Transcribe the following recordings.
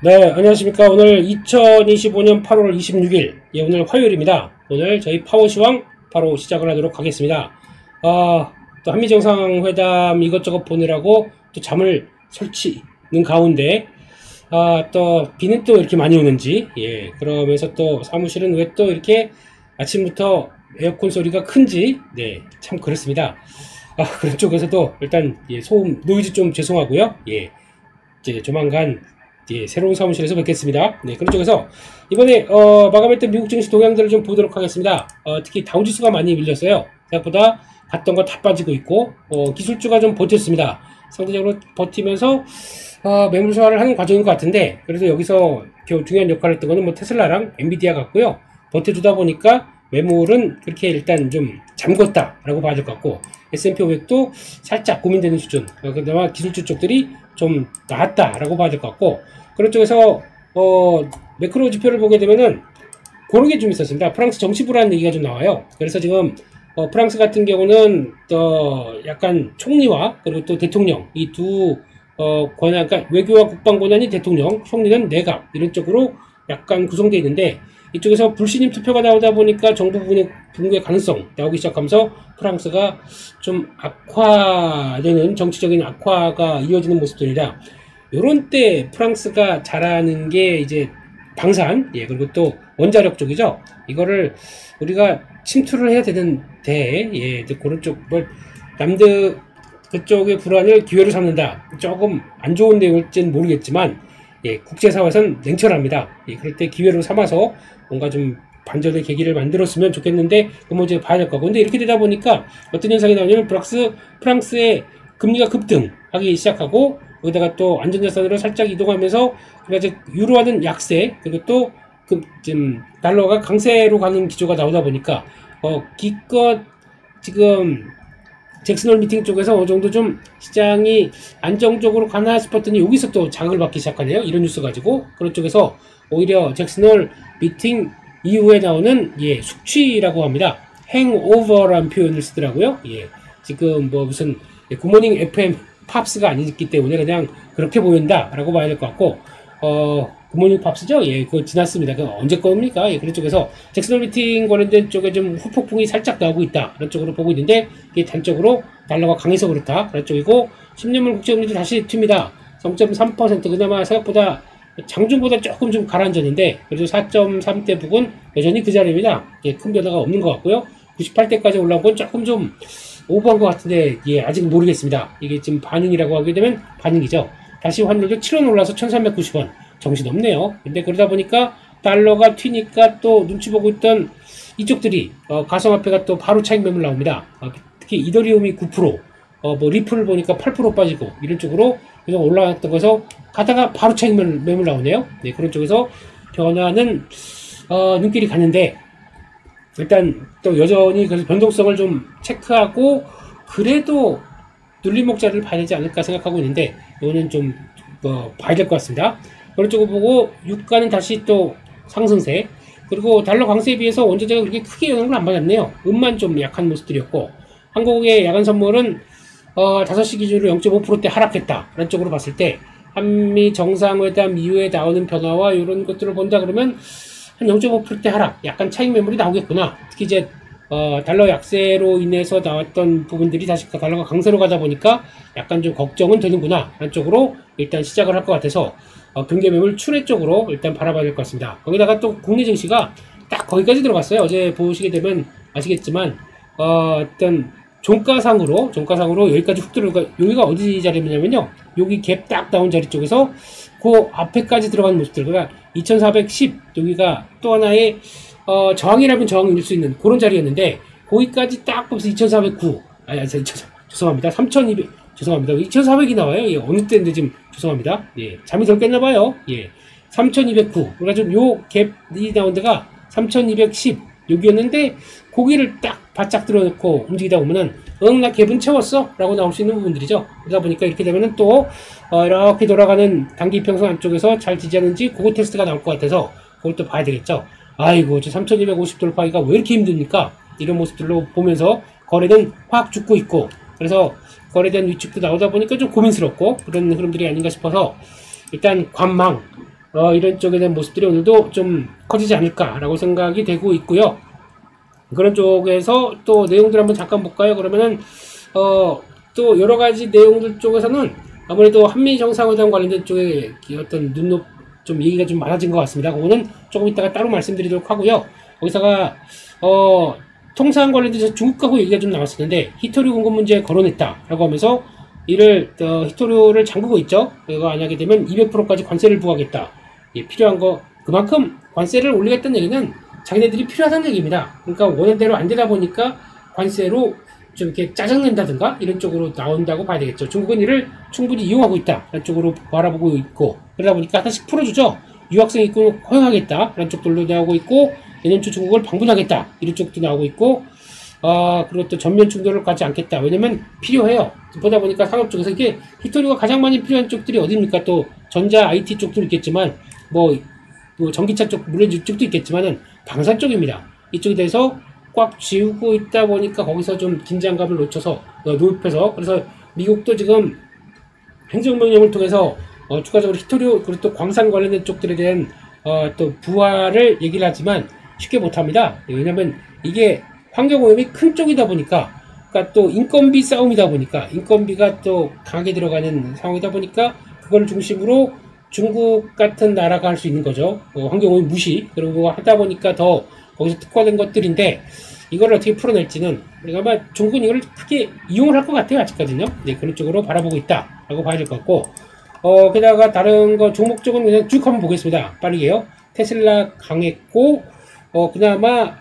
네, 안녕하십니까. 오늘 2025년 8월 26일, 오늘 화요일입니다. 오늘 저희 파워시황 바로 시작을 하도록 하겠습니다. 또 한미정상회담 이것저것 보느라고 또 잠을 설치는 가운데, 또 비는 또 이렇게 많이 오는지, 그러면서 또 사무실은 왜 또 이렇게 아침부터 에어컨 소리가 큰지, 참 그렇습니다. 그런 쪽에서도 일단, 소음, 노이즈 좀 죄송하고요. 이제 조만간 새로운 사무실에서 뵙겠습니다. 그런 쪽에서 이번에 마감했던 미국 증시 동향들을 좀 보도록 하겠습니다. 특히 다우지수가 많이 밀렸어요. 생각보다 갔던 거 다 빠지고 있고 기술주가 좀 버텼습니다. 상대적으로 버티면서 매물 소화를 하는 과정인 것 같은데, 그래도 여기서 중요한 역할을 했던 거는 뭐 테슬라랑 엔비디아 같고요. 버텨주다 보니까 매물은 그렇게 일단 좀 잠궜다라고 봐야 될 것 같고, S&P 500도 살짝 고민되는 수준, 그나마 기술주 쪽들이 좀 나았다라고 봐야 될 것 같고, 그런 쪽에서 매크로 지표를 보게 되면은 그런 게 좀 있었습니다. 프랑스 정치 불안 얘기가 좀 나와요. 그래서 지금 프랑스 같은 경우는 약간 총리와 그리고 또 대통령 이 두 권한, 그러니까 외교와 국방 권한이 대통령, 총리는 내각 이런 쪽으로 약간 구성되어 있는데, 이쪽에서 불신임 투표가 나오다 보니까 정부 붕괴 가능성 나오기 시작하면서 프랑스가 좀 악화되는, 정치적인 악화가 이어지는 모습들이라, 요런 때 프랑스가 잘하는 게 이제 방산, 그리고 또 원자력 쪽이죠. 이거를 우리가 침투를 해야 되는데, 그런 쪽, 남들 그쪽의 불안을 기회로 삼는다. 조금 안 좋은 내용일지는 모르겠지만, 국제사회에서는 냉철합니다. 그럴 때 기회로 삼아서 뭔가 좀 반전의 계기를 만들었으면 좋겠는데, 그건 뭐 이제 봐야 될 거고. 근데 이렇게 되다 보니까 어떤 현상이 나오냐면, 프랑스의 금리가 급등하기 시작하고, 거기다가 또 안전자산으로 살짝 이동하면서, 그러니까 유로화는 약세, 그리고 또 지금 달러가 강세로 가는 기조가 나오다 보니까 기껏 지금 잭슨홀 미팅 쪽에서 어느 정도 좀 시장이 안정적으로 가나 싶었더니 여기서 또 자극을 받기 시작하네요. 이런 뉴스 가지고. 그런 쪽에서 오히려 잭슨홀 미팅 이후에 나오는 숙취라고 합니다. 행오버라는 표현을 쓰더라고요. 지금 뭐 무슨 굿모닝 FM 팝스가 아니기 때문에 그냥 그렇게 보인다라고 봐야 될 것 같고, 굿모닝 팝스죠? 그거 지났습니다. 그 언제 겁니까? 그런 쪽에서 잭슨홀 미팅 관련된 쪽에 좀 후폭풍이 살짝 나오고 있다. 그런 쪽으로 보고 있는데, 이게 단적으로 달러가 강해서 그렇다. 그런 쪽이고, 10년물 국채금리도 다시 튑니다. 0.3%, 그나마 생각보다 장중보다 조금 좀 가라앉았는데, 그래도 4.3대 부근 여전히 그 자리입니다. 큰 변화가 없는 것 같고요. 98대까지 올라온 건 조금 좀 오버한 것 같은데, 아직 모르겠습니다. 이게 지금 반응이라고 하게 되면 반응이죠. 다시 환율도 7원 올라서 1390원. 정신없네요. 근데 그러다 보니까 달러가 튀니까 또 눈치 보고 있던 이쪽들이 가상화폐가 또 바로 차익 매물 나옵니다. 특히 이더리움이 9%, 뭐 리플을 보니까 8% 빠지고 이런 쪽으로 그냥 올라왔던 거에서 가다가 바로 차익 매물 나오네요. 그런 쪽에서 변화는 눈길이 가는데, 일단 또 여전히 그래서 변동성을 좀 체크하고 그래도 눌림목자를 봐야 되지 않을까 생각하고 있는데, 이거는 좀 봐야 될 것 같습니다. 그런 쪽을 보고 유가는 다시 또 상승세, 그리고 달러 강세에 비해서 원자재가 그렇게 크게 영향을 안 받았네요. 음만 좀 약한 모습들이었고, 한국의 야간 선물은 5시 기준으로 0.5%대 하락했다. 그런 쪽으로 봤을 때 한미 정상회담 이후에 나오는 변화와 이런 것들을 본다 그러면 한 0.5%대 하락, 약간 차익 매물이 나오겠구나. 특히 이제 달러 약세로 인해서 나왔던 부분들이 다시 달러가 강세로 가다 보니까 약간 좀 걱정은 되는구나 라는 쪽으로 일단 시작을 할 것 같아서 경계 매물 추례 쪽으로 일단 바라봐야 될 것 같습니다. 거기다가 또 국내 증시가 딱 거기까지 들어갔어요. 어제 보시게 되면 아시겠지만 어떤 종가상으로 여기까지 훅 들어가. 여기가 어디 자리냐면요, 여기 갭 딱 나온 자리 쪽에서 그 앞에까지 들어가는 모습들, 그러니까 2410, 여기가 또 하나의 저항이라면 저항일 수 있는 그런 자리였는데, 거기까지 딱 보면서 2409, 죄송합니다. 3200, 죄송합니다. 2400이 나와요. 어느 때인데 지금 죄송합니다. 잠이 덜 깼나봐요. 3209. 그래가지고 요 갭이 나온 데가 3210, 여기였는데, 고기를 딱 바짝 들어놓고 움직이다 보면은, 나 갭은 채웠어? 라고 나올 수 있는 부분들이죠. 그러다 보니까 이렇게 되면은 또, 이렇게 돌아가는 단기평선 안쪽에서 잘 지지하는지, 그거 테스트가 나올 것 같아서, 그걸 또 봐야 되겠죠. 아이고, 저 3250 돌파하기가 왜 이렇게 힘듭니까? 이런 모습들로 보면서 거래는 확 죽고 있고, 그래서 거래에 대한 위축도 나오다 보니까 좀 고민스럽고, 그런 흐름들이 아닌가 싶어서, 일단 관망, 이런 쪽에 대한 모습들이 오늘도 좀 커지지 않을까라고 생각이 되고 있고요. 그런 쪽에서 또 내용들 한번 잠깐 볼까요? 그러면은 또 여러 가지 내용들 쪽에서는 아무래도 한미 정상회담 관련된 쪽에 어떤 눈높 좀 얘기가 좀 많아진 것 같습니다. 그거는 조금 이따가 따로 말씀드리도록 하고요. 거기다가 통상 관련돼서 중국하고 얘기가 좀 나왔었는데 히토류 공급 문제에 거론했다라고 하면서 이를 히토류를 잠그고 있죠. 이거 안 하게 되면 200%까지 관세를 부과하겠다. 예, 필요한 거 그만큼 관세를 올리겠다는 얘기는 자기네들이 필요하다는 얘기입니다. 그러니까 원하대로 안 되다 보니까 관세로 좀 이렇게 짜증낸다든가 이런 쪽으로 나온다고 봐야 되겠죠. 중국은 이를 충분히 이용하고 있다. 이런 쪽으로 바라보고 있고 그러다 보니까 하나씩 풀어주죠. 유학생 입국 허용하겠다. 이런 쪽들도 나오고 있고 내년 초 중국을 방문하겠다. 이런 쪽도 나오고 있고 그리고 또 전면 충돌을 갖지 않겠다. 왜냐면 필요해요. 보다 보니까 산업 쪽에서 이게 히토류가 가장 많이 필요한 쪽들이 어디입니까? 또 전자 IT 쪽도 있겠지만 뭐 전기차 쪽 물론 이쪽도 있겠지만은 방산 쪽입니다. 이쪽에 대해서 꽉 쥐고 있다 보니까 거기서 좀 긴장감을 놓쳐서 높여서 그래서 미국도 지금 행정명령을 통해서 추가적으로 히토류 그리고 또 광산 관련된 쪽들에 대한 또 부활을 얘기를 하지만 쉽게 못합니다. 왜냐면 이게 환경오염이 큰 쪽이다 보니까 그러니까 또 인건비 싸움이다 보니까 인건비가 또 강하게 들어가는 상황이다 보니까 그걸 중심으로 중국 같은 나라가 할 수 있는 거죠. 환경오염 무시 그리고 하다 보니까 더 거기서 특화된 것들인데 이걸 어떻게 풀어낼지는 아마 중국은 이걸 크게 이용을 할 것 같아요. 아직까지는요. 네, 그런 쪽으로 바라보고 있다라고 봐야 될 것 같고 게다가 다른 거 종목 쪽은 그냥 쭉 한번 보겠습니다. 빠르게요. 테슬라 강했고 그나마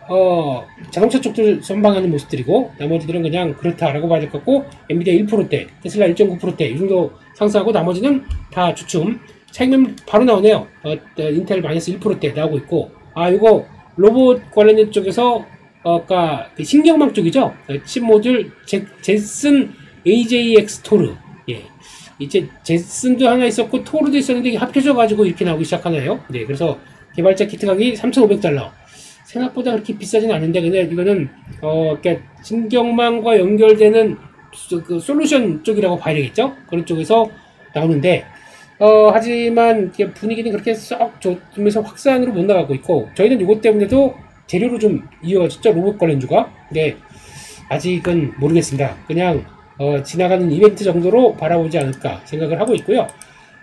자동차 쪽들 선방하는 모습들이고 나머지들은 그냥 그렇다라고 봐야 될 것 같고 엔비디아 1%대, 테슬라 1.9%대 이 정도 상승하고 나머지는 다 주춤. 차익면 바로 나오네요. 인텔 마이너스 1%대 나오고 있고 이거 로봇 관련된 쪽에서 그러니까 신경망 쪽이죠. 칩 모듈 제슨 AJX 토르. 예. 이제 제슨도 하나 있었고 토르도 있었는데 합쳐져 가지고 이렇게 나오기 시작하네요. 네. 그래서 개발자 키트 가격이 $3,500. 생각보다 그렇게 비싸진 않은데 근데 이거는 그러니까 신경망과 연결되는 그 솔루션 쪽이라고 봐야 되겠죠. 그런 쪽에서 나오는데 하지만 분위기는 그렇게 썩 좋으면서 확산으로 못 나가고 있고 저희는 이것 때문에도 재료로 좀 이어졌죠. 로봇 관련주가. 근데 아직은 모르겠습니다. 그냥 지나가는 이벤트 정도로 바라보지 않을까 생각을 하고 있고요.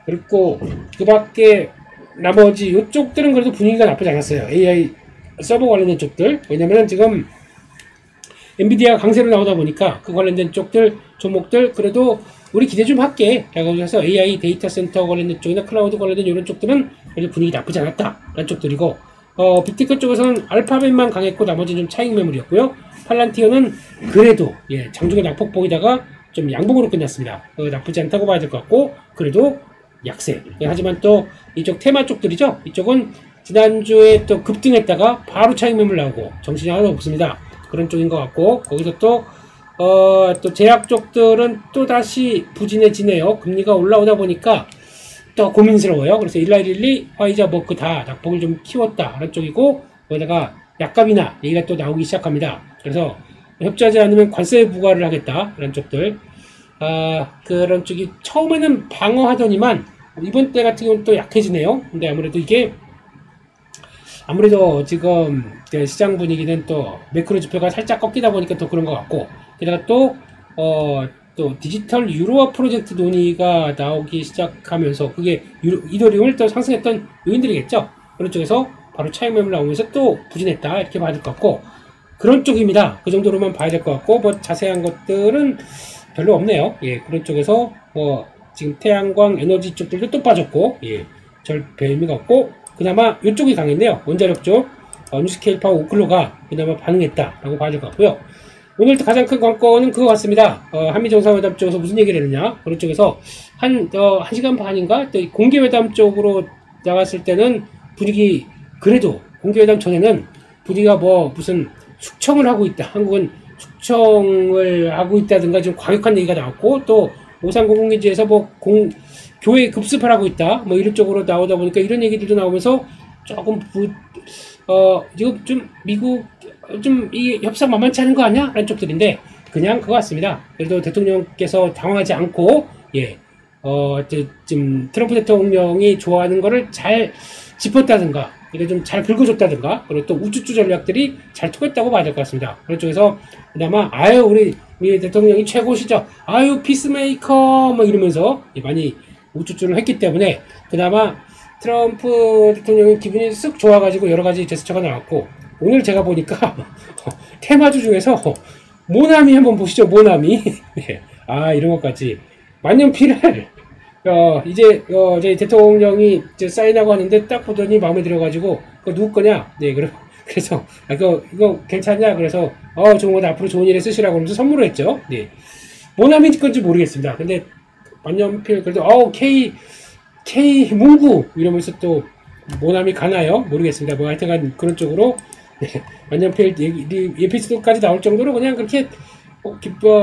그리고 그 밖에 나머지 이쪽들은 그래도 분위기가 나쁘지 않았어요. AI 서버 관련된 쪽들. 왜냐면은 지금 엔비디아 강세로 나오다 보니까 그 관련된 쪽들, 종목들 그래도 우리 기대 좀 할게. 라고 해서 AI 데이터 센터 관련된 쪽이나 클라우드 관련된 이런 쪽들은 그래도 분위기 나쁘지 않았다. 라는 쪽들이고 빅테크 쪽에서는 알파벳만 강했고 나머지는 좀 차익 매물이었고요. 팔란티어는 그래도 장중에 낙폭 보이다가 좀 양봉으로 끝났습니다. 나쁘지 않다고 봐야 될 것 같고 그래도 약세. 하지만 또 이쪽 테마 쪽들이죠. 이쪽은 지난주에 또 급등했다가 바로 차익 매물 나오고 정신이 하나도 없습니다. 그런 쪽인 것 같고 거기서 또 제약 쪽들은 또 다시 부진해지네요. 금리가 올라오다 보니까 또 고민스러워요. 그래서 일라일리, 화이자, 머크 다 낙폭을 좀 키웠다. 라는 쪽이고 거기다가 약값이나 얘기가 또 나오기 시작합니다. 그래서 협조하지 않으면 관세 부과를 하겠다. 라는 쪽들. 그런 쪽이 처음에는 방어하더니만 이번 때 같은 경우는 또 약해지네요. 근데 아무래도 지금 시장 분위기는 또 매크로 지표가 살짝 꺾이다 보니까 또 그런 것 같고 게다가 또 디지털 유로화 프로젝트 논의가 나오기 시작하면서 그게 이더리움을 또 상승했던 요인들이겠죠. 그런 쪽에서 바로 차익 매물 나오면서 또 부진했다 이렇게 봐야 될 것 같고 그런 쪽입니다. 그 정도로만 봐야 될 것 같고 뭐 자세한 것들은 별로 없네요. 예, 그런 쪽에서 지금 태양광 에너지 쪽들도 또 빠졌고 별 의미가 없고 그나마 이쪽이 강했네요. 원자력 쪽 뉴스케일 파워 오클로가 그나마 반응했다라고 봐야 될 것 같고요. 오늘 가장 큰 관건은 그거 같습니다. 한미 정상회담 쪽에서 무슨 얘기를 했느냐? 그런 쪽에서 한 시간 반인가 또 공개회담 쪽으로 나갔을 때는 분위기 그래도 공개회담 전에는 분위기가 무슨 숙청을 하고 있다. 한국은 숙청을 하고 있다든가 좀 과격한 얘기가 나왔고 또 오산공공기지에서 교회 급습하라고 있다. 이런 쪽으로 나오다 보니까 이런 얘기들도 나오면서 조금 지금 좀 미국 이 협상 만만치 않은 거 아니야? 라는 쪽들인데 그냥 그거 같습니다. 그래도 대통령께서 당황하지 않고 지금 트럼프 대통령이 좋아하는 거를 잘 짚었다든가, 이게 좀 잘 긁어줬다든가, 그리고 또 우쭈쭈 전략들이 잘 통했다고 봐야 될 것 같습니다. 그런 쪽에서 그나마 아유 우리 대통령이 최고시죠. 아유 피스메이커 뭐 이러면서 많이 우쭈쭈를 했기 때문에 그나마 트럼프 대통령의 기분이 쓱 좋아가지고 여러 가지 제스처가 나왔고, 오늘 제가 보니까 테마주 중에서 모나미 한번 보시죠. 모나미. 네. 아 이런 것까지 만년필을 이제 저희 대통령이 이제 사인하고 하는데 딱 보더니 마음에 들어가지고 그거 누구 거냐? 네, 그래서 이거 괜찮냐? 그래서 좋은 거 앞으로 좋은 일에 쓰시라고 하면서 선물을 했죠. 네, 모나미 건지 모르겠습니다. 근데 만년필 그래도 K 문구 이러면서 또 모나미 가나요? 모르겠습니다. 뭐 하여튼간 그런 쪽으로 네, 만년필 에피소드까지 나올 정도로 그냥 그렇게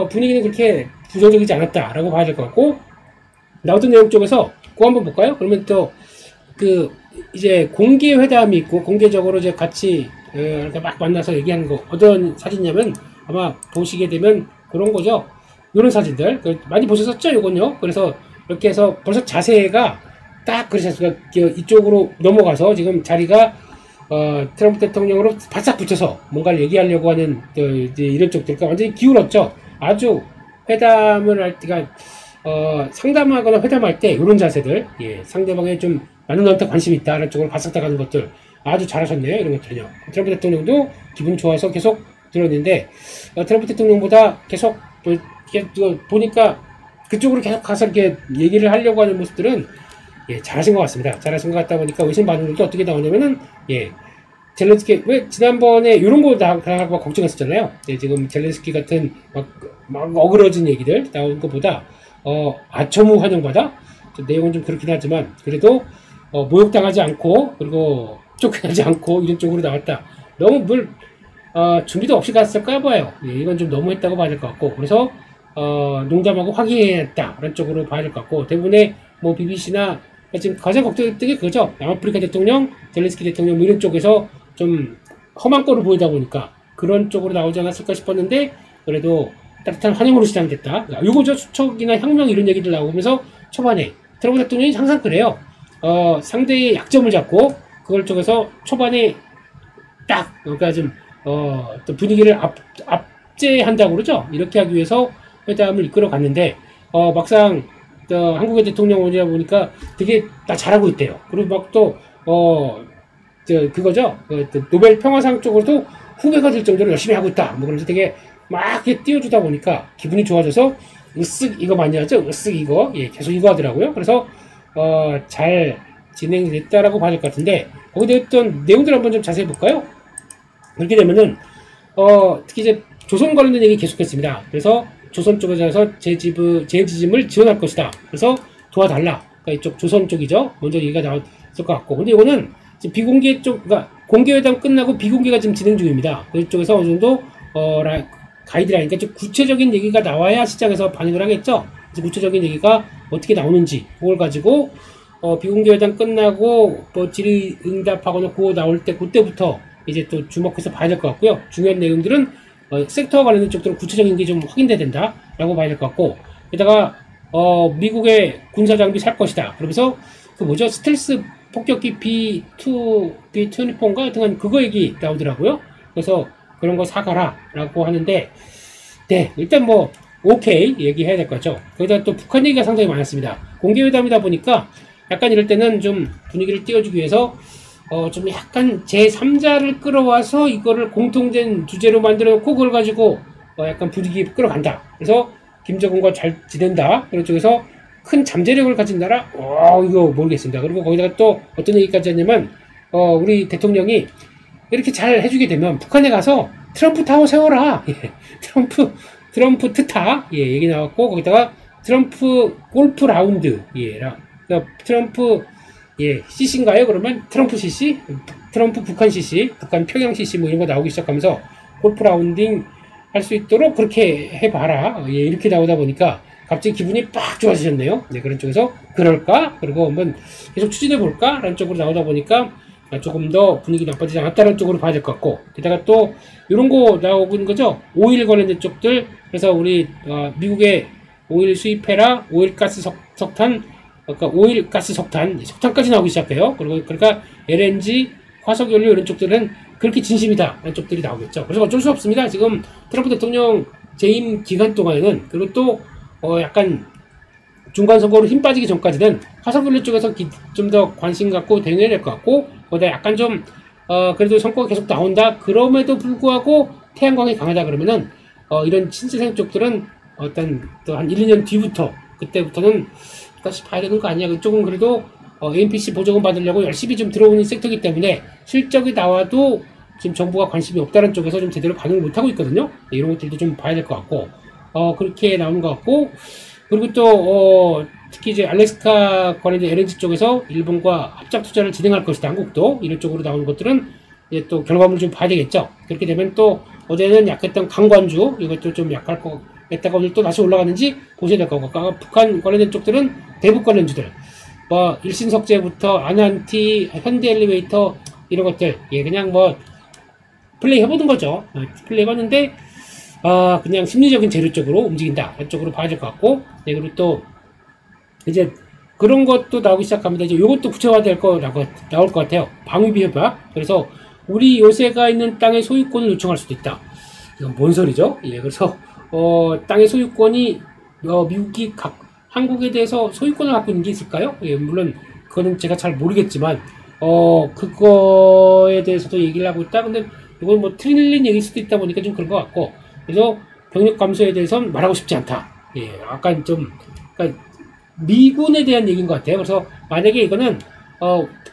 분위기는 그렇게 부정적이지 않았다라고 봐야 될 것 같고, 나왔던 내용 쪽에서 그거 한번 볼까요? 그러면 또 이제 공개 회담이 있고 공개적으로 이제 같이 이렇게 막 만나서 얘기하는 거 어떤 사진이냐면 아마 보시게 되면 그런 거죠. 이런 사진들 많이 보셨었죠? 이건요. 그래서 이렇게 해서 벌써 자세가 딱 그러셨어요. 이쪽으로 넘어가서 지금 자리가 트럼프 대통령으로 바싹 붙여서 뭔가를 얘기하려고 하는 이제 이런 쪽들, 그러니까 완전히 기울었죠. 아주 회담을 할 때가 상담하거나 회담할 때 이런 자세들, 예, 상대방에 좀 나는 너한테 관심이 있다라는 쪽으로 바싹 나가는 것들 아주 잘하셨네요. 이런 것들요. 트럼프 대통령도 기분 좋아서 계속 들었는데 트럼프 대통령보다 계속 보니까 그쪽으로 계속 가서 이렇게 얘기를 하려고 하는 모습들은 예, 잘하신 것 같습니다. 잘하신 것 같다 보니까 외신 반응들도 어떻게 나오냐면은 예, 젤렌스키 왜 지난번에 이런 거 나가고 걱정했었잖아요. 예, 지금 젤렌스키 같은 막 어그러진 얘기들 나온 것보다 아첨후 환영받아? 내용은 좀 그렇긴 하지만 그래도 모욕당하지 않고 그리고 쫓겨나지 않고 이런 쪽으로 나왔다. 너무 준비도 없이 갔을까 봐요. 예, 이건 좀 너무했다고 봐야 될 것 같고, 그래서 농담하고 화기애애했다라는 쪽으로 봐야 될 것 같고, 대부분의 뭐 BBC나 지금 가장 걱정했던 게 그거죠. 남아프리카 대통령, 젤렌스키 대통령 뭐 이런 쪽에서 좀 험한 거를 보이다 보니까 그런 쪽으로 나오지 않았을까 싶었는데 그래도 따뜻한 환영으로 시작됐다. 요거죠. 수척이나 혁명 이런 얘기들 나오면서 초반에 트럼프 대통령이 항상 그래요. 상대의 약점을 잡고 그걸 쪽에서 초반에 딱 그러니까 좀 또 분위기를 압제한다고 그러죠. 이렇게 하기 위해서 회담을 이끌어 갔는데 막상 한국의 대통령 오냐 보니까 되게 다 잘하고 있대요. 그리고 막 또 그거죠. 노벨 평화상 쪽으로도 후배가 될 정도로 열심히 하고 있다. 뭐 그러면서 되게 막 이렇게 띄워주다 보니까 기분이 좋아져서 으쓱 이거 많이 하죠. 으쓱 이거 예 계속 이거 하더라고요. 그래서 잘 진행됐다라고 봐야 될 것 같은데 거기에 어떤 내용들 한번 좀 자세히 볼까요? 그렇게 되면은 특히 이제 조선 관련된 얘기 계속했습니다. 그래서 조선 쪽에서 재지짐을 지원할 것이다. 그래서 도와달라. 그러니까 이쪽 조선 쪽이죠. 먼저 얘기가 나왔을 것 같고, 근데 이거는 지금 비공개 쪽, 그러니까 공개회담 끝나고 비공개가 지금 진행 중입니다. 그쪽에서 어느 정도 가이드라인, 그러니까 구체적인 얘기가 나와야 시장에서 반응을 하겠죠. 그래서 구체적인 얘기가 어떻게 나오는지 그걸 가지고 비공개회담 끝나고 뭐 질의응답하거나 그거 나올 때 그때부터 이제 또 주목해서 봐야 될 것 같고요. 중요한 내용들은 섹터와 관련된 쪽들은 구체적인 게 좀 확인돼야 된다라고 봐야 될 것 같고, 게다가 미국의 군사 장비 살 것이다. 그러면서 그 뭐죠? 스텔스 폭격기 B-24인가 하여튼 그거 얘기 나오더라고요. 그래서 그런 거 사가라라고 하는데, 네, 일단 뭐 오케이 얘기해야 될 거죠. 거기다 또 북한 얘기가 상당히 많았습니다. 공개회담이다 보니까 약간 이럴 때는 좀 분위기를 띄워주기 위해서 좀 약간 제3자를 끌어와서 이거를 공통된 주제로 만들어 놓고 그걸 가지고 약간 분위기 끌어간다. 그래서 김정은과 잘 지낸다. 그런 쪽에서 큰 잠재력을 가진 나라? 이거 모르겠습니다. 그리고 거기다가 또 어떤 얘기까지 했냐면 우리 대통령이 이렇게 잘 해주게 되면 북한에 가서 트럼프 타워 세워라. 예, 트럼프 트타 예, 얘기 나왔고, 거기다가 트럼프 골프 라운드 그러니까 트럼프 CC인가요? 그러면 트럼프 CC, 트럼프 북한 CC, 북한 평양 CC 뭐 이런 거 나오기 시작하면서 골프 라운딩 할 수 있도록 그렇게 해봐라. 예, 이렇게 나오다 보니까 갑자기 기분이 빡 좋아지셨네요. 네, 그런 쪽에서 그럴까? 그리고 한번 계속 추진해 볼까? 라는 쪽으로 나오다 보니까 조금 더 분위기 나빠지지 않았다는 쪽으로 봐야 될 것 같고, 게다가 또 이런 거 나오고 있는 거죠. 오일 관련된 쪽들. 그래서 우리 미국의 오일 수입해라, 오일 가스 석탄, 그러니까 오일, 가스, 석탄까지 나오기 시작해요. 그리고 그러니까 LNG, 화석연료 이런 쪽들은 그렇게 진심이다 이런 쪽들이 나오겠죠. 그래서 어쩔 수 없습니다. 지금 트럼프 대통령 재임 기간 동안에는, 그리고 또 약간 중간 선거로 힘 빠지기 전까지는 화석연료 쪽에서 좀 더 관심 갖고 대응해야 될 것 같고, 거기다 약간 좀 그래도 성과가 계속 나온다 그럼에도 불구하고 태양광이 강하다 그러면은 이런 친재생 쪽들은 어떤 또 한 1, 2년 뒤부터, 그때부터는 다시 봐야 되는 거 아니야. 그쪽은 그래도 AMPC 보조금 받으려고 열심히 좀 들어오는 섹터이기 때문에 실적이 나와도 지금 정부가 관심이 없다는 쪽에서 좀 제대로 반응을 못하고 있거든요. 네, 이런 것들도 좀 봐야 될 것 같고, 그렇게 나오는 것 같고, 그리고 또 특히 이제 알래스카 관련된 LNG 쪽에서 일본과 합작 투자를 진행할 것이다. 한국도 이런 쪽으로 나오는 것들은 이제 또 결과물을 좀 봐야 되겠죠. 그렇게 되면 또 어제는 약했던 강관주 이것도 좀 약할 거 했다가 오늘 또 다시 올라가는지 보셔야 될 거고, 북한 관련된 쪽들은 대북 관련주들, 뭐 일신석재부터 아난티, 현대엘리베이터 이런 것들, 예, 그냥 뭐 플레이 해보는 거죠. 플레이 해봤는데 그냥 심리적인 재료 쪽으로 움직인다 이쪽으로 봐야 될 것 같고, 네, 그리고 또 이제 그런 것도 나오기 시작합니다. 이제 요것도 구체화될 거라고 나올 것 같아요. 방위비 협약. 그래서 우리 요새가 있는 땅의 소유권을 요청할 수도 있다. 이건 뭔 소리죠? 예, 그래서 땅의 소유권이 미국이 한국에 대해서 소유권을 갖고 있는 게 있을까요? 예, 물론 그거는 제가 잘 모르겠지만 그거에 대해서도 얘기를 하고 있다. 근데 이건 뭐 틀린 얘기일 수도 있다 보니까 좀 그런 것 같고, 그래서 병력 감소에 대해서는 말하고 싶지 않다. 예, 약간 좀 그러니까 미군에 대한 얘기인 것 같아요. 그래서 만약에 이거는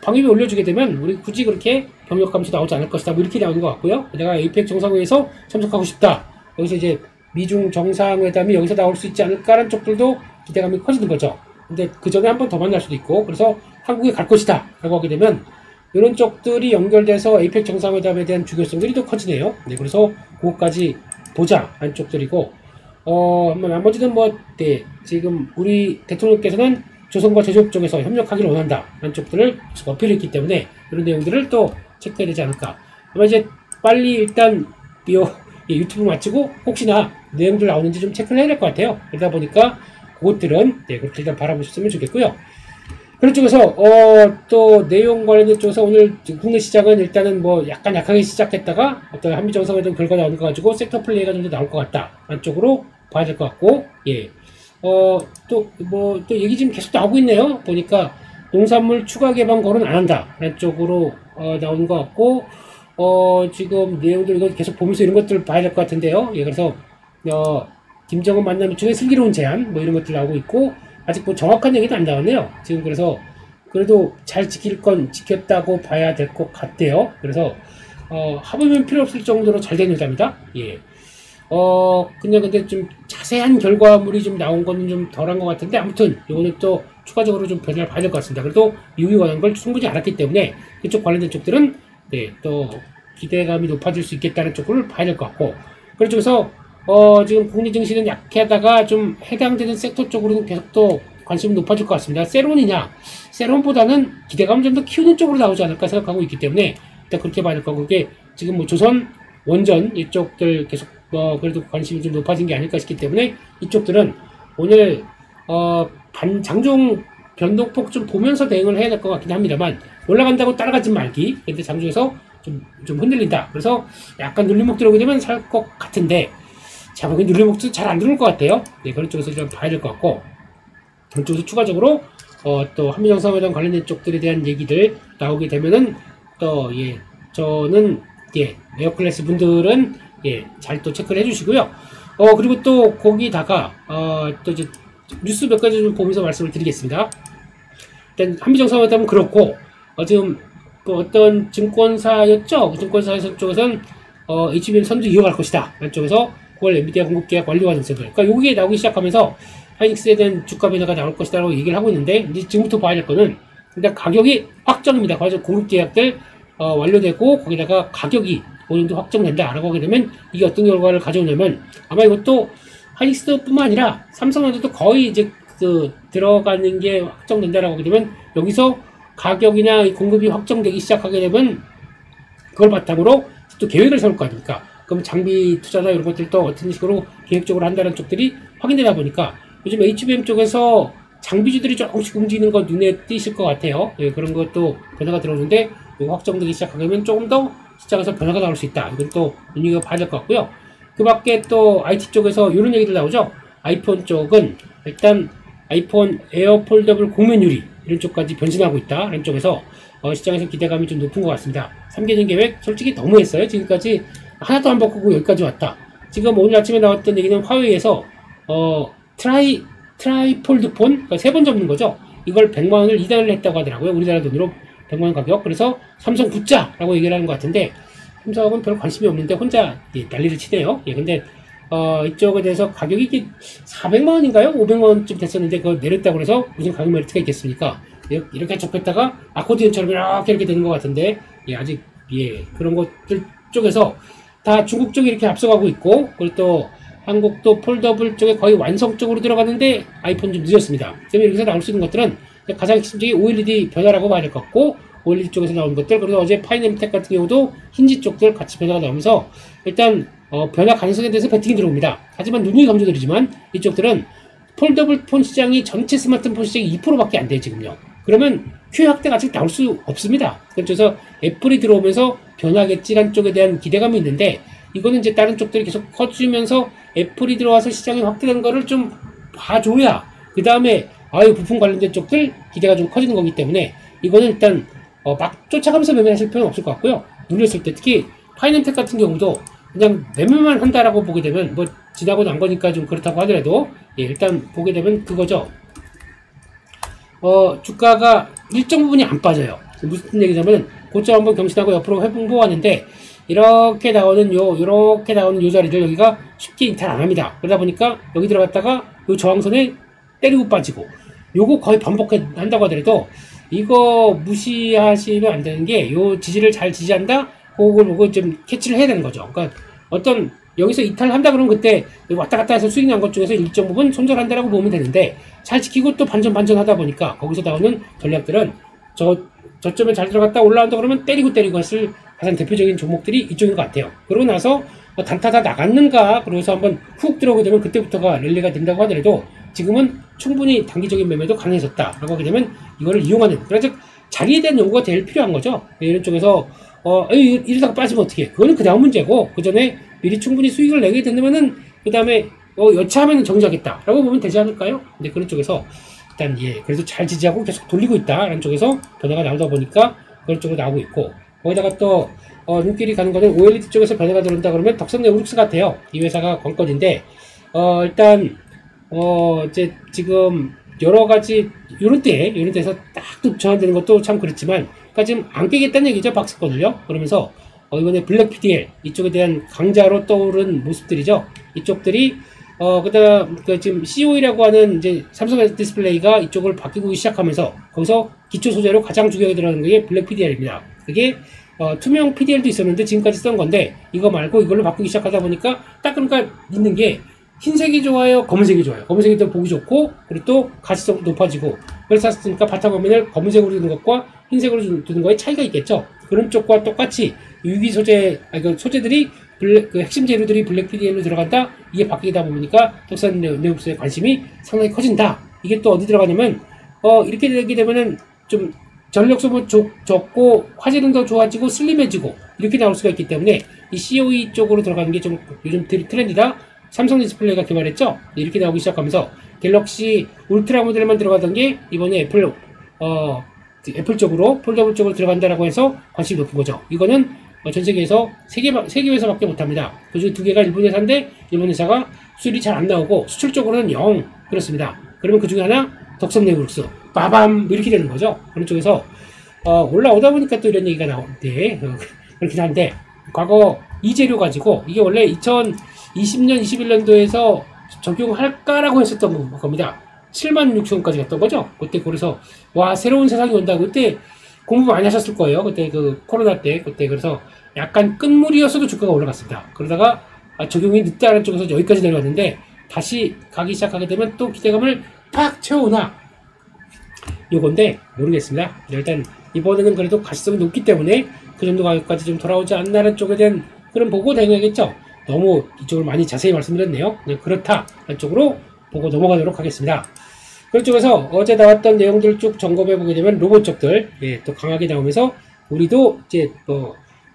방위비 올려주게 되면 우리 굳이 그렇게 병력 감소 나오지 않을 것이다. 뭐 이렇게 나오는 것 같고요. 내가 APEC 정상회의에서 참석하고 싶다. 여기서 이제 미중 정상회담이 여기서 나올 수 있지 않을까라는 쪽들도 기대감이 커지는 거죠. 근데 그 전에 한 번 더 만날 수도 있고, 그래서 한국에 갈 것이다 라고 하게 되면 이런 쪽들이 연결돼서 APEC 정상회담에 대한 중요성들이 더 커지네요. 네, 그래서 그것까지 보자 한 쪽들이고, 나머지는 뭐, 네, 지금 우리 대통령께서는 조선과 제조업 쪽에서 협력하기를 원한다 라는 쪽들을 계속 어필했기 때문에 이런 내용들을 또 체크해야 되지 않을까. 아마 이제 빨리 일단 유튜브 마치고 혹시나 내용들 나오는지 좀 체크를 해야 될 것 같아요. 그러다 보니까 그것들은 네, 그렇게 일단 바라보셨으면 좋겠고요. 그런 쪽에서 또 내용 관련된 쪽에서 오늘 국내 시장은 일단은 뭐 약간 약하게 시작했다가 어떤 한미 정상회담 결과 나오는 거 가지고 섹터 플레이가 좀 더 나올 것 같다 안쪽으로 봐야 될 것 같고, 예, 또 얘기 지금 계속 나오고 있네요. 보니까 농산물 추가 개방 거론 안 한다 안쪽으로 나오는 것 같고, 지금 내용들 이거 계속 보면서 이런 것들 봐야 될 것 같은데요. 예, 그래서 김정은 만남 중에 슬기로운 제안 뭐 이런 것들 나오고 있고, 아직 뭐 정확한 얘기도 안 나왔네요. 지금 그래서 그래도 잘 지킬 건 지켰다고 봐야 될 것 같대요. 그래서 합의면 필요 없을 정도로 잘 된 회담이다. 예. 그냥 근데 좀 자세한 결과물이 좀 나온 건 좀 덜한 것 같은데, 아무튼 이거는 또 추가적으로 좀 변화를 봐야 될 것 같습니다. 그래도 미국이 원하는 걸 충분히 알았기 때문에 그쪽 관련된 쪽들은 네, 또 기대감이 높아질 수 있겠다는 쪽을 봐야 될 것 같고, 그런 쪽에서 지금 국내 증시는 약하다가 좀 해당되는 섹터 쪽으로는 계속 또 관심이 높아질 것 같습니다. 세론이냐, 세론보다는 기대감을 좀 더 키우는 쪽으로 나오지 않을까 생각하고 있기 때문에 일단 그렇게 봐야 될 거고, 그게 지금 뭐 조선, 원전 이쪽들 계속 그래도 관심이 좀 높아진 게 아닐까 싶기 때문에 이쪽들은 오늘 장중 변동폭 좀 보면서 대응을 해야 될 것 같긴 합니다만, 올라간다고 따라가지 말기. 근데 장중에서 좀 흔들린다. 그래서 약간 눌림목 들어오게 되면 살 것 같은데, 제가 보기엔 눌림목도 잘 안 들어올 것 같아요. 네, 그런 쪽에서 좀 봐야 될 것 같고, 그런 쪽에서 추가적으로 또 한미정상회담 관련된 쪽들에 대한 얘기들 나오게 되면은 또 예, 저는 예, 에어클래스 분들은 예, 잘 또 체크를 해주시고요. 그리고 또 거기다가 또 이제 뉴스 몇 가지 좀 보면서 말씀을 드리겠습니다. 일단 한미정상회담은 그렇고, 지금 뭐 어떤 증권사였죠? 증권사 쪽에서는 HBM 선두 이어갈 것이다. 안쪽에서 9월 엔비디아 공급 계약 완료 과정세들. 그러니까 요게 나오기 시작하면서 하이닉스에 대한 주가 변화가 나올 것이다라고 얘기를 하고 있는데, 이제 지금부터 봐야 될 거는 일단 가격이 확정입니다. 과정 공급 계약들 완료되고 거기다가 가격이 본인도 확정된다라고 하게 되면 이게 어떤 결과를 가져오냐면, 아마 이것도 하이닉스뿐만 아니라 삼성전자도 거의 이제 들어가는 게 확정된다라고 하게 되면, 여기서 가격이나 공급이 확정되기 시작하게 되면 그걸 바탕으로 또 계획을 세울 거 아닙니까? 그럼 장비 투자나 이런 것들도 어떤 식으로 계획적으로 한다는 쪽들이 확인되다 보니까 요즘 HBM 쪽에서 장비주들이 조금씩 움직이는 거 눈에 띄실 것 같아요. 예, 그런 것도 변화가 들어오는데 이거 확정되기 시작하면 조금 더 시장에서 변화가 나올 수 있다. 이건 또 눈여겨봐야 될 것 같고요. 그 밖에 또 IT 쪽에서 이런 얘기들 나오죠. 아이폰 쪽은 일단 아이폰 에어 폴더블 공면유리 이런 쪽까지 변신하고 있다. 이런 쪽에서 시장에서 기대감이 좀 높은 것 같습니다. 3개년 계획 솔직히 너무했어요. 지금까지 하나도 안 바꾸고 여기까지 왔다. 지금 오늘 아침에 나왔던 얘기는 화웨이에서 트라이폴드 폰, 그러니까 3번 접는 거죠. 이걸 100만원을 2단을 했다고 하더라고요. 우리나라 돈으로 100만원 가격. 그래서 삼성 붙자라고 얘기를 하는 것 같은데, 삼성은 별 관심이 없는데 혼자 난리를 치네요. 예, 근데 이쪽에 대해서 가격이 이게 400만원인가요? 500만원쯤 됐었는데 그거 내렸다고 그래서 무슨 가격 메리트가 있겠습니까? 이렇게 접혔다가 아코디언처럼 이렇게 되는 것 같은데, 예, 아직 그런 것들 쪽에서 다 중국 쪽이 이렇게 앞서가고 있고, 그리고 또 한국도 폴더블 쪽에 거의 완성적으로 들어가는데 아이폰 좀 늦었습니다. 그러면 여기서 나올 수 있는 것들은 가장 핵심적인 OLED 변화라고 봐야 될 것 같고, OLED 쪽에서 나온 것들, 그리고 어제 파이넴텍 같은 경우도 힌지 쪽들 같이 변화가 나오면서 일단 변화 가능성에 대해서 배팅이 들어옵니다. 하지만 누누이 강조드리지만 이쪽들은 폴더블 폰 시장이 전체 스마트폰 시장이 2%밖에 안 돼요, 지금요. 그러면 Q 확대가 아직 나올 수 없습니다. 그래서 애플이 들어오면서 변화겠지라는 쪽에 대한 기대감이 있는데, 이거는 이제 다른 쪽들이 계속 커지면서 애플이 들어와서 시장이 확대되는 거를 좀 봐줘야 그 다음에 부품 관련된 쪽들 기대가 좀 커지는 거기 때문에 이거는 일단 막 쫓아가면서 매매하실 필요는 없을 것 같고요. 눌렸을 때 특히 파이낸텍 같은 경우도 그냥 매매만 한다라고 보게 되면 뭐 지나고 난 거니까 좀 그렇다고 하더라도 일단 보게 되면 그거죠. 주가가 일정 부분이 안 빠져요. 무슨 얘기냐면 고점 한번 경신하고 옆으로 회복하는데 이렇게 나오는 요 자리를 여기가 쉽게 이탈 안 합니다. 그러다 보니까 여기 들어갔다가 요 저항선에 때리고 빠지고, 요거 거의 반복한다고 하더라도 이거 무시하시면 안 되는 게, 요 지지를 잘 지지한다? 그걸 보고 좀 캐치를 해야 되는 거죠. 그러니까 어떤 여기서 이탈한다 그러면 그때 왔다 갔다 해서 수익 난 것 중에서 일정 부분 손절한다라고 보면 되는데, 잘 지키고 또 반전 하다 보니까 거기서 나오는 전략들은 저점에 잘 들어갔다 올라온다 그러면 때리고 했을 가장 대표적인 종목들이 이쪽인 것 같아요. 그러고 나서 단타 다 나갔는가 그러고서 한번 훅 들어오게 되면 그때부터가 랠리가 된다고 하더라도 지금은 충분히 단기적인 매매도 가능해졌다 라고 하게 되면 이거를 이용하는, 그래서 자리에 대한 연구가 제일 필요한 거죠. 이런 쪽에서 이러다가 빠지면 어떻게 해? 그거는 그 다음 문제고, 그 전에 미리 충분히 수익을 내게 된다면은 그 다음에 여차하면 정지하겠다 라고 보면 되지 않을까요? 근데 그런 쪽에서 일단 그래도 잘 지지하고 계속 돌리고 있다 라는 쪽에서 변화가 나오다 보니까 그런 쪽으로 나오고 있고, 거기다가 또 눈길이 가는 거는 OLED 쪽에서 변화가 들어온다 그러면 덕선 네오룩스 같아요. 이 회사가 관건인데 일단 이제 지금 여러 가지 이런 데서 딱 전환되는 것도 참 그렇지만, 그러니까 지금 안 깨겠다는 얘기죠, 박스권을요. 그러면서 이번에 블랙 PDL 이쪽에 대한 강자로 떠오른 모습들이죠. 이쪽들이 그다음 지금 COE라고 하는 이제 삼성 디스플레이가 이쪽을 바뀌고 시작하면서 거기서 기초 소재로 가장 중요하게 들어가는 게 블랙 PDL입니다. 그게 투명 PDL도 있었는데 지금까지 쓰던 건데, 이거 말고 이걸로 바꾸기 시작하다 보니까 딱 그러니까 있는 게 흰색이 좋아요, 검은색이 좋아요. 검은색이 더 보기 좋고, 그리고 또 가시성도 높아지고, 그래서 샀으니까 바탕화면을 검은색으로 두는 것과 흰색으로 두는 거에 차이가 있겠죠. 그런 쪽과 똑같이 유기 소재, 소재들이 핵심 재료들이 블랙 PDL로 들어간다. 이게 바뀌다 보니까 덕선 네오룩스의 관심이 상당히 커진다. 이게 또 어디 들어가냐면 이렇게 되게 되면은 좀 전력 소모 적고 화질은 더 좋아지고 슬림해지고 이렇게 나올 수가 있기 때문에 이 COE 쪽으로 들어가는 게 좀 요즘 트렌드다. 삼성 디스플레이가 개발했죠. 이렇게 나오기 시작하면서 갤럭시 울트라 모델만 들어가던 게 이번에 애플 쪽으로 폴더블 쪽으로 들어간다라고 해서 관심이 높은 거죠. 이거는 전 세계에서 세 개 회사밖에 못합니다. 그중에 2개가 일본 회사인데 일본 회사가 수율이 잘 안 나오고 수출적으로는 0 그렇습니다. 그러면 그중에 하나 덕선 네오룩스 빠밤 이렇게 되는 거죠. 그런 쪽에서 올라오다 보니까 또 이런 얘기가 나오는데 그렇긴 한데, 과거 이 재료 가지고 이게 원래 2020년 21년도에서 적용할까라고 했었던 겁니다. 76,000원까지 갔던 거죠. 그때 그래서 와 새로운 세상이 온다. 그때 공부 많이 하셨을 거예요. 그때 그 코로나 때 그때 그래서 약간 끝물이었어도 주가가 올라갔습니다. 그러다가 적용이 늦다는 쪽에서 여기까지 내려왔는데 다시 가기 시작하게 되면 또 기대감을 팍 채워오나 요건데 모르겠습니다. 일단 이번에는 그래도 가시성이 높기 때문에 그 정도 가격까지 좀 돌아오지 않나라는 쪽에 대한 그런 보고 대응하겠죠. 너무 이쪽을 많이 자세히 말씀드렸네요. 그냥 그렇다 쪽으로 보고 넘어가도록 하겠습니다. 그런 쪽에서 어제 나왔던 내용들 쭉 점검해보게 되면 로봇 쪽들, 예, 또 강하게 나오면서 우리도 이제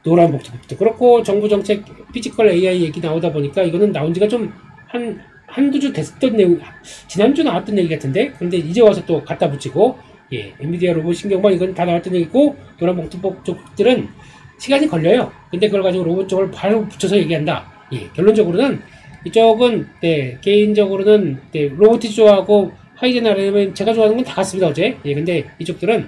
노란 복잡도 그렇고 정부 정책 피지컬 AI 얘기 나오다 보니까 이거는 나온 지가 좀 한두 주 됐던 내용, 지난주 나왔던 얘기 같은데, 근데 이제 와서 또 갖다 붙이고, 예, 엔비디아 로봇 신경망 이건 다 나왔던 얘기고, 노란 복잡 쪽들은 시간이 걸려요. 근데 그걸 가지고 로봇 쪽을 바로 붙여서 얘기한다. 예, 결론적으로는 이쪽은, 네, 개인적으로는, 네, 로보티즈 좋아하고 하이젠 아래면 제가 좋아하는 건 다 같습니다, 어제. 예, 근데 이쪽들은,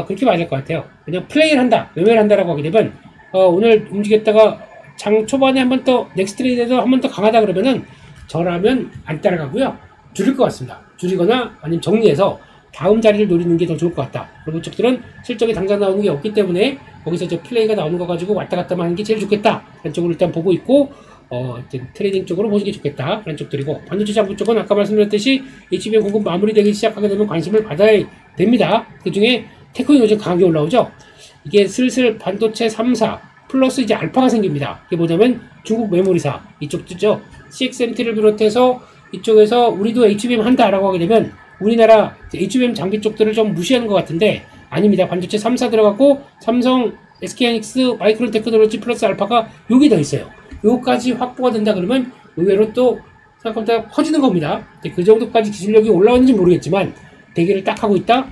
그렇게 맞을 것 같아요. 그냥 플레이를 한다, 매매를 한다라고 하게 되면, 오늘 움직였다가 장 초반에 한 번 더, 넥스트 트레이드에서 한 번 더 강하다 그러면은, 저라면 안 따라가고요. 줄일 것 같습니다. 줄이거나 아니면 정리해서 다음 자리를 노리는 게 더 좋을 것 같다. 그리고 쪽들은 실적이 당장 나오는 게 없기 때문에 거기서 저 플레이가 나오는 거 가지고 왔다 갔다만 하는 게 제일 좋겠다. 그런 쪽으로 일단 보고 있고, 트레이딩 쪽으로 보시기 좋겠다. 그런 쪽들이고, 반도체 장부 쪽은 아까 말씀드렸듯이 HBM 공급 마무리되기 시작하게 되면 관심을 받아야 됩니다. 그 중에 테크는 요즘 강하게 올라오죠. 이게 슬슬 반도체 3사 플러스 이제 알파가 생깁니다. 이게 뭐냐면 중국 메모리사 이쪽 뜨죠. CXMT를 비롯해서 이쪽에서 우리도 HBM 한다라고 하게 되면 우리나라 HBM 장비 쪽들을 좀 무시하는 것 같은데 아닙니다. 반도체 3사 들어가고 삼성, SK하이닉스, 마이크론 테크놀로지 플러스 알파가 여기 더 있어요. 요까지 확보가 된다 그러면 의외로 또 생각보다 커지는 겁니다. 그 정도까지 기술력이 올라오는지 모르겠지만 대기를 딱 하고 있다?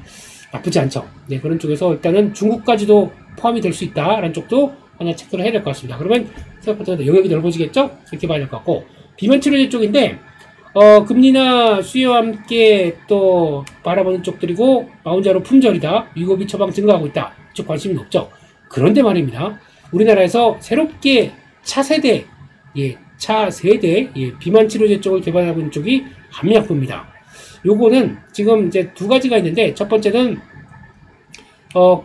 나쁘지 않죠. 네, 그런 쪽에서 일단은 중국까지도 포함이 될 수 있다라는 쪽도 하나 체크를 해야 될 것 같습니다. 그러면 생각보다 영역이 넓어지겠죠? 이렇게 봐야 될 것 같고, 비만 치료제 쪽인데 금리나 수요와 함께 또 바라보는 쪽들이고 마운자로 품절이다, 위고비 처방 증가하고 있다, 이쪽 관심이 높죠. 그런데 말입니다, 우리나라에서 새롭게 차세대, 예, 차세대, 예, 비만 치료제 쪽을 개발하고 있는 쪽이 한미약품입니다. 요거는 지금 이제 두 가지가 있는데, 첫 번째는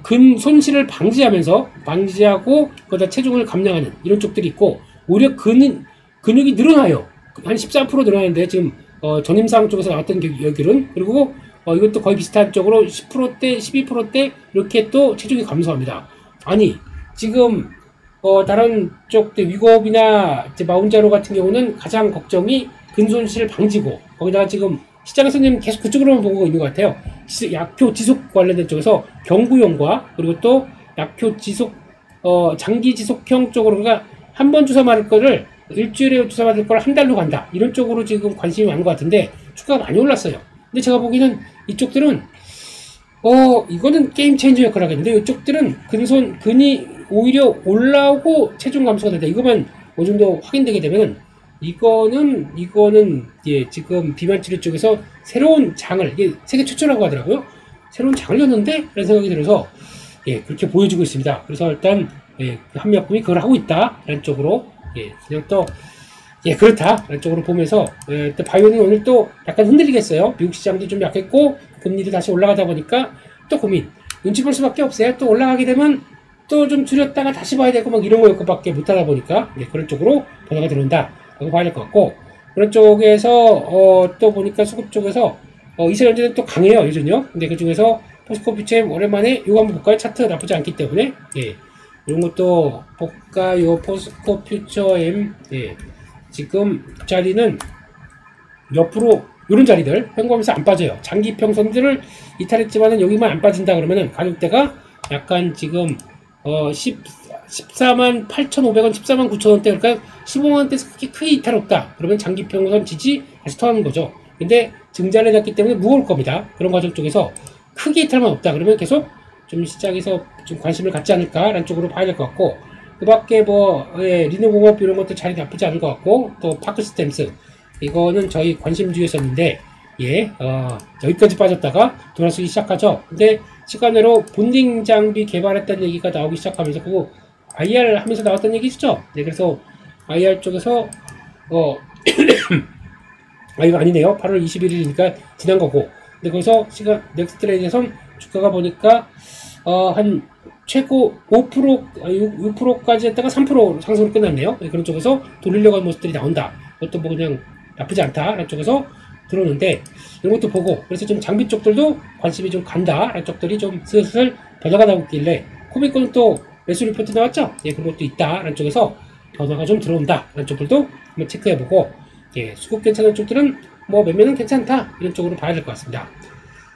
근 손실을 방지하고 거기다 체중을 감량하는 이런 쪽들이 있고, 오히려 근육이 늘어나요. 한 13% 늘어나는데 지금 전임상 쪽에서 나왔던 여기는, 그리고 이것도 거의 비슷한 쪽으로 10%대, 12%대 이렇게 또 체중이 감소합니다. 아니 지금 다른 쪽들 위고업이나 이제 마운자로 같은 경우는 가장 걱정이 근손실 방지고, 거기다가 지금 시장에서는 계속 그쪽으로만 보고 있는 것 같아요. 약효 지속 관련된 쪽에서 경구용과 그리고 또 약효 지속 장기 지속형 쪽으로, 그러니까 한 번 주사 맞을 거를 일주일에 주사 맞을 걸 한 달로 간다, 이런 쪽으로 지금 관심이 많은 것 같은데 주가가 많이 올랐어요. 근데 제가 보기에는 이쪽들은 이거는 게임 체인저 역할을 하겠는데, 이쪽들은 근이 오히려 올라오고 체중 감소가 된다, 이거만 어느 정도 확인되게 되면은 이거는 예, 지금 비만 치료 쪽에서 새로운 장을, 이게 세계 최초라고 하더라고요. 새로운 장을 였는데 라는 생각이 들어서, 예, 그렇게 보여주고 있습니다. 그래서 일단 예, 한미약품이 그걸 하고 있다 라는 쪽으로, 예, 그냥 또 예, 그렇다 라는 쪽으로 보면서, 예, 또 바이오는 오늘 또 약간 흔들리겠어요. 미국 시장도 좀 약했고 금리도 다시 올라가다 보니까 또 고민, 눈치 볼 수밖에 없어요. 또 올라가게 되면 또 좀 줄였다가 다시 봐야 되고 막 이런 거밖에 못하다 보니까, 예, 그런 쪽으로 변화가 들어온다 라고 봐야 될 것 같고, 그런 쪽에서 또 보니까 수급 쪽에서 이세전지는 또 강해요, 요즘요. 근데 그 중에서 포스코 퓨처엠 오랜만에 이거 한번 볼까요? 차트 나쁘지 않기 때문에, 예, 이런 것도 볼까요? 포스코 퓨처엠, 예, 지금 자리는 옆으로 이런 자리들 현금에서 안 빠져요. 장기 평선들을 이탈했지만은 여기만 안 빠진다 그러면은 가격대가 약간 지금 14만 8,500원, 14만 9천원대, 그러니까 15만원대에서 크게 이탈 없다 그러면 장기평선 지지 다시 터하는 거죠. 근데 증자를 해놨기 때문에 무거울 겁니다. 그런 과정 쪽에서 크게 이탈만 없다 그러면 계속 좀 시장에서 좀 관심을 갖지 않을까라는 쪽으로 봐야 될 것 같고, 그 밖에 예, 리노공업 이런 것도 자리 나쁘지 않을 것 같고, 또 파크스템스 이거는 저희 관심주였었는데, 예, 여기까지 빠졌다가 돌아서기 시작하죠. 근데 시간으로 본딩 장비 개발했다는 얘기가 나오기 시작하면서 그거 IR 하면서 나왔던 얘기죠. 네, 그래서 IR 쪽에서 이거 아니네요. 8월 21일이니까 지난 거고. 근데 거기서 시간 넥스트레이드에선 주가가 보니까 한 최고 6%까지 했다가 3% 상승으로 끝났네요. 네, 그런 쪽에서 돌리려고 하는 모습들이 나온다. 그것도 뭐 그냥 나쁘지 않다 라는 쪽에서 들어오는데, 이런 것도 보고, 그래서 좀 장비 쪽들도 관심이 좀 간다 라는 쪽들이 좀 슬슬 변화가 나오고 있길래, 코미콘은 또 매수 리포트 나왔죠? 예, 그런 것도 있다 라는 쪽에서 변화가 좀 들어온다 라는 쪽들도 한번 체크해보고, 예, 수급 괜찮은 쪽들은 뭐 몇몇은 괜찮다 이런 쪽으로 봐야 될 것 같습니다.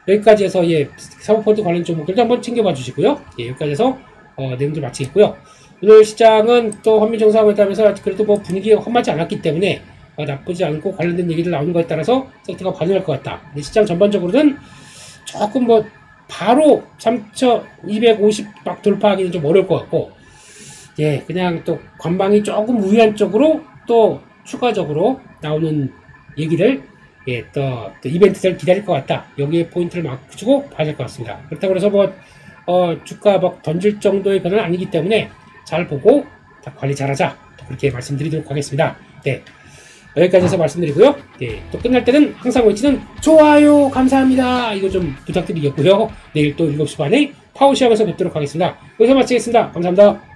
여기까지 해서 예, 사모펀드 관련 종목들도 한번 챙겨봐 주시고요. 예, 여기까지 해서 내용들 마치겠고요. 오늘 시장은 또 한미 정상회담에서 그래도 뭐 분위기가 험하지 않았기 때문에 나쁘지 않고 관련된 얘기들 나오는 것에 따라서 섹터가 반응할 것 같다. 근데 시장 전반적으로는 조금 뭐 바로 3,250 막 돌파하기는 좀 어려울 것 같고, 예, 그냥 또 관방이 조금 우위한 쪽으로 또 추가적으로 나오는 얘기를 예, 또 이벤트들 기다릴 것 같다. 여기에 포인트를 맞추고 봐야 될 것 같습니다. 그렇다고 해서 뭐 주가 막 던질 정도의 변화는 아니기 때문에 잘 보고 관리 잘하자. 그렇게 말씀드리도록 하겠습니다. 네. 여기까지 해서 말씀드리고요. 네, 또 끝날 때는 항상 외치는 좋아요 감사합니다. 이거 좀 부탁드리겠고요. 내일 또 7시 반에 파워시험에서 뵙도록 하겠습니다. 여기서 마치겠습니다. 감사합니다.